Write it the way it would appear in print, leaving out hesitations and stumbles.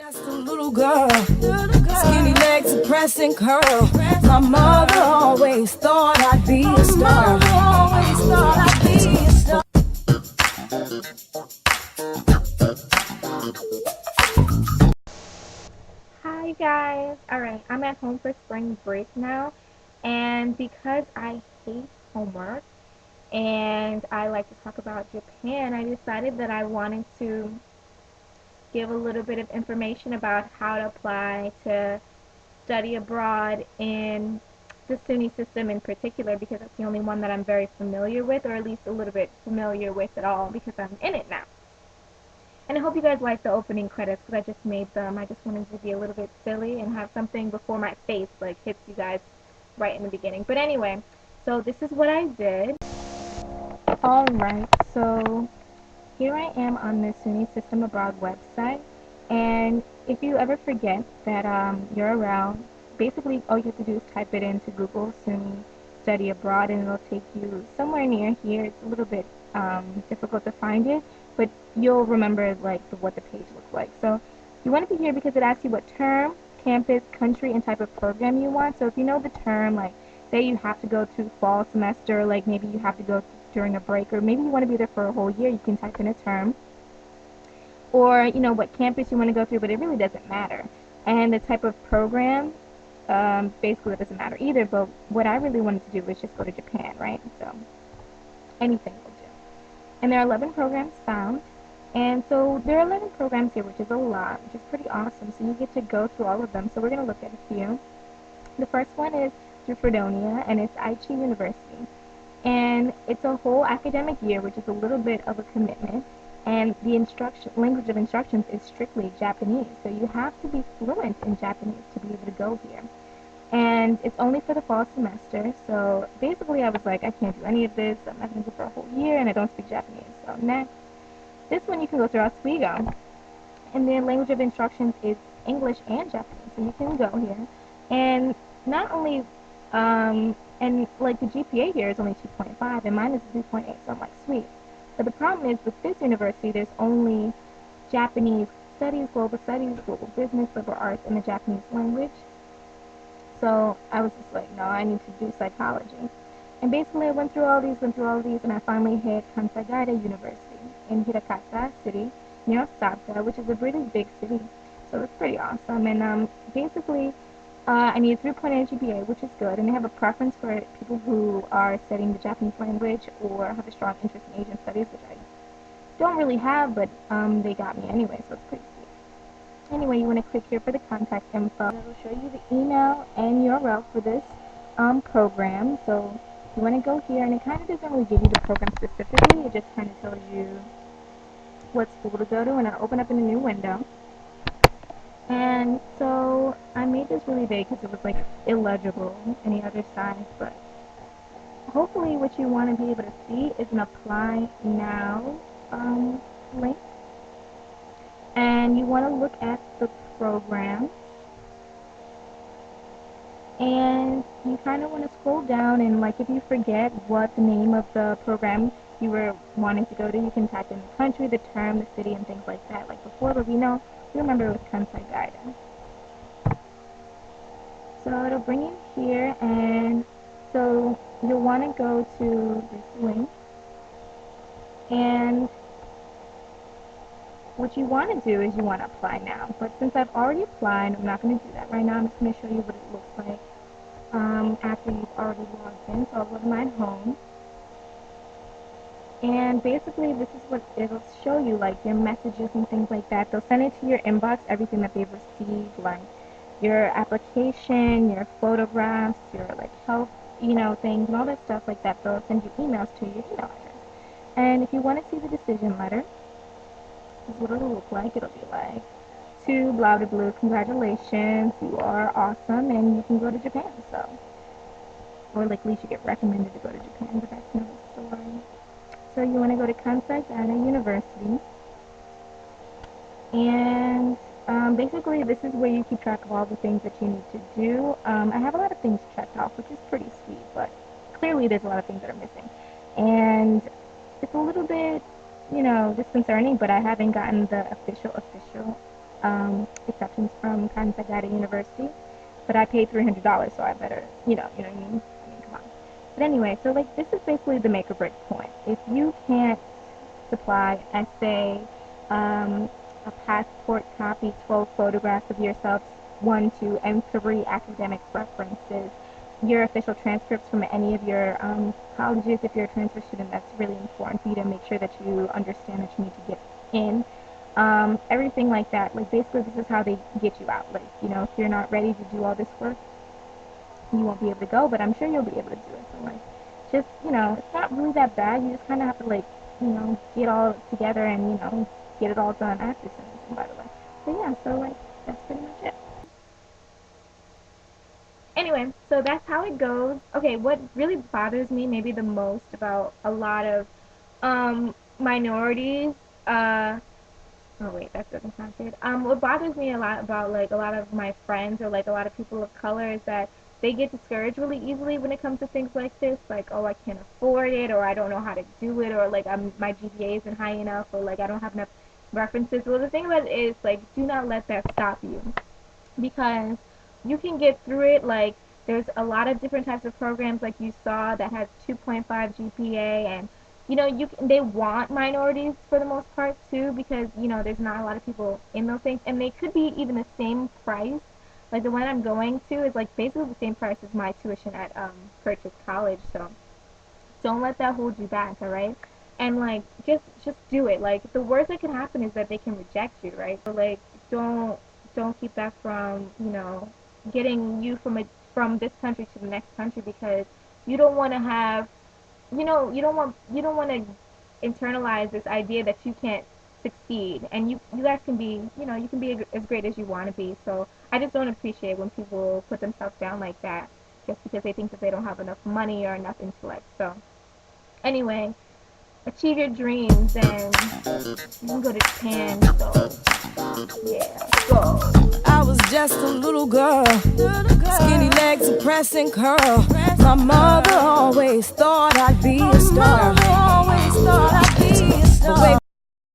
Just a little girl, skinny legs, a pressing curl. My mother always thought I'd be a star. Hi guys! Alright, I'm at home for spring break now, and because I hate homework and I like to talk about Japan, I decided that I wanted to give a little bit of information about how to apply to study abroad in the SUNY system in particular, because that's the only one that I'm very familiar with, or at least a little bit familiar with at all, because I'm in it now. And I hope you guys like the opening credits because I just made them. I just wanted to be a little bit silly and have something before my face like hits you guys right in the beginning. But anyway, so this is what I did. Alright, so here I am on the SUNY System Abroad website. And if you ever forget that you're around, basically all you have to do is type it into Google, SUNY Study Abroad, and it'll take you somewhere near here. It's a little bit difficult to find it, but you'll remember like what the page looks like. So you want to be here because it asks you what term, campus, country, and type of program you want. So if you know the term, like say you have to go to fall semester, like maybe you have to go during a break, or maybe you want to be there for a whole year, you can type in a term. Or, you know, what campus you want to go through, but it really doesn't matter. And the type of program, basically it doesn't matter either, but what I really wanted to do was just go to Japan, right? So anything will do. And there are 11 programs found. And so there are 11 programs here, which is a lot, which is pretty awesome. So you get to go through all of them. So we're going to look at a few. The first one is through Fredonia, and it's Aichi University. And it's a whole academic year, which is a little bit of a commitment. And the language of instructions is strictly Japanese. So you have to be fluent in Japanese to be able to go here. And it's only for the fall semester. So basically I was like, I can't do any of this. I'm not going to go for a whole year, and I don't speak Japanese. So next. This one you can go through Oswego. And the language of instructions is English and Japanese. So you can go here. And not only, and like the GPA here is only 2.5, and mine is 3.8, so I'm like, sweet. But the problem is with this university, there's only Japanese studies, global business, liberal arts, and the Japanese language. So I was just like, no, I need to do psychology. And basically I went through all these, and I finally hit Kansai Gaidai University in Hirakata City, near Osaka, which is a really big city. So it's pretty awesome. And basically, I need a 3.8 GPA, which is good. And they have a preference for people who are studying the Japanese language or have a strong interest in Asian studies, which I don't really have, but they got me anyway, so it's pretty sweet. Anyway, you want to click here for the contact info. It'll show you the email and URL for this program. So you want to go here, and it kind of doesn't really give you the program specifically. It just kind of tells you what school to go to, and it'll open up in a new window. And so I made this really big because it was like illegible any other size, but hopefully what you want to be able to see is an apply now link. And you want to look at the program, and you kind of want to scroll down, and like if you forget what the name of the program you were wanting to go to, you can type in the country, the term, the city, and things like that like before, but we remember it was Kansai Gaidai. So it'll bring you here, and so you'll want to go to this link, and what you want to do is you want to apply now. But since I've already applied, I'm not going to do that right now. I'm just going to show you what it looks like after you've already logged in. So I'll go to my home. And basically this is what it'll show you, like your messages and things like that. They'll send it to your inbox, everything that they've received, like your application, your photographs, your like health, things and all that stuff like that. They'll send you emails to your email address. And if you want to see the decision letter, this is what it'll look like. It'll be like, to blah blah blah, congratulations, you are awesome, and you can go to Japan. So, or like at least you get recommended to go to Japan, but that's another story. So you want to go to Kansai Gaidai University, and basically this is where you keep track of all the things that you need to do. I have a lot of things checked off, which is pretty sweet, but clearly there's a lot of things that are missing, and it's a little bit, disconcerting, but I haven't gotten the official exceptions from Kansai Gaidai University, but I paid $300, so I better, you know what I mean? I mean, come on. But anyway, so like this is basically the make or break point. If you can't supply essay, a passport copy, 12 photographs of yourself, 1, 2, and 3 academic references, your official transcripts from any of your colleges. If you're a transfer student, that's really important for you to make sure that you understand that you need to get in. Everything like that. Like basically, this is how they get you out. Like, if you're not ready to do all this work, you won't be able to go. But I'm sure you'll be able to do it. So like, just it's not really that bad. You just kind of have to like, get all together and get it all done after sentencing. By the way. So yeah. So like, that's pretty much it. Anyway, so that's how it goes. Okay, what really bothers me maybe the most about a lot of minorities, oh wait, that doesn't sound good. What bothers me a lot about like a lot of my friends or like a lot of people of color is that they get discouraged really easily when it comes to things like this, like, oh, I can't afford it, or I don't know how to do it, or like my GPA isn't high enough, or like I don't have enough references. Well, the thing about it is, like, do not let that stop you, because you can get through it. Like, there's a lot of different types of programs like you saw that has 2.5 GPA, and they want minorities for the most part too, because there's not a lot of people in those things, and they could be even the same price. Like the one I'm going to is like basically the same price as my tuition at Purchase College. So don't let that hold you back, all right? And like just do it. Like the worst that can happen is that they can reject you, right? So like don't keep that from getting you from this country to the next country, because you don't want to have you don't want to internalize this idea that you can't succeed, and you guys can be you can be as great as you want to be. So I just don't appreciate when people put themselves down like that just because they think that they don't have enough money or enough intellect. So anyway, achieve your dreams, and you can go to Japan. So yeah, go. I was just a little girl, skinny legs and pressing curl. My mother always thought I'd be a star. But way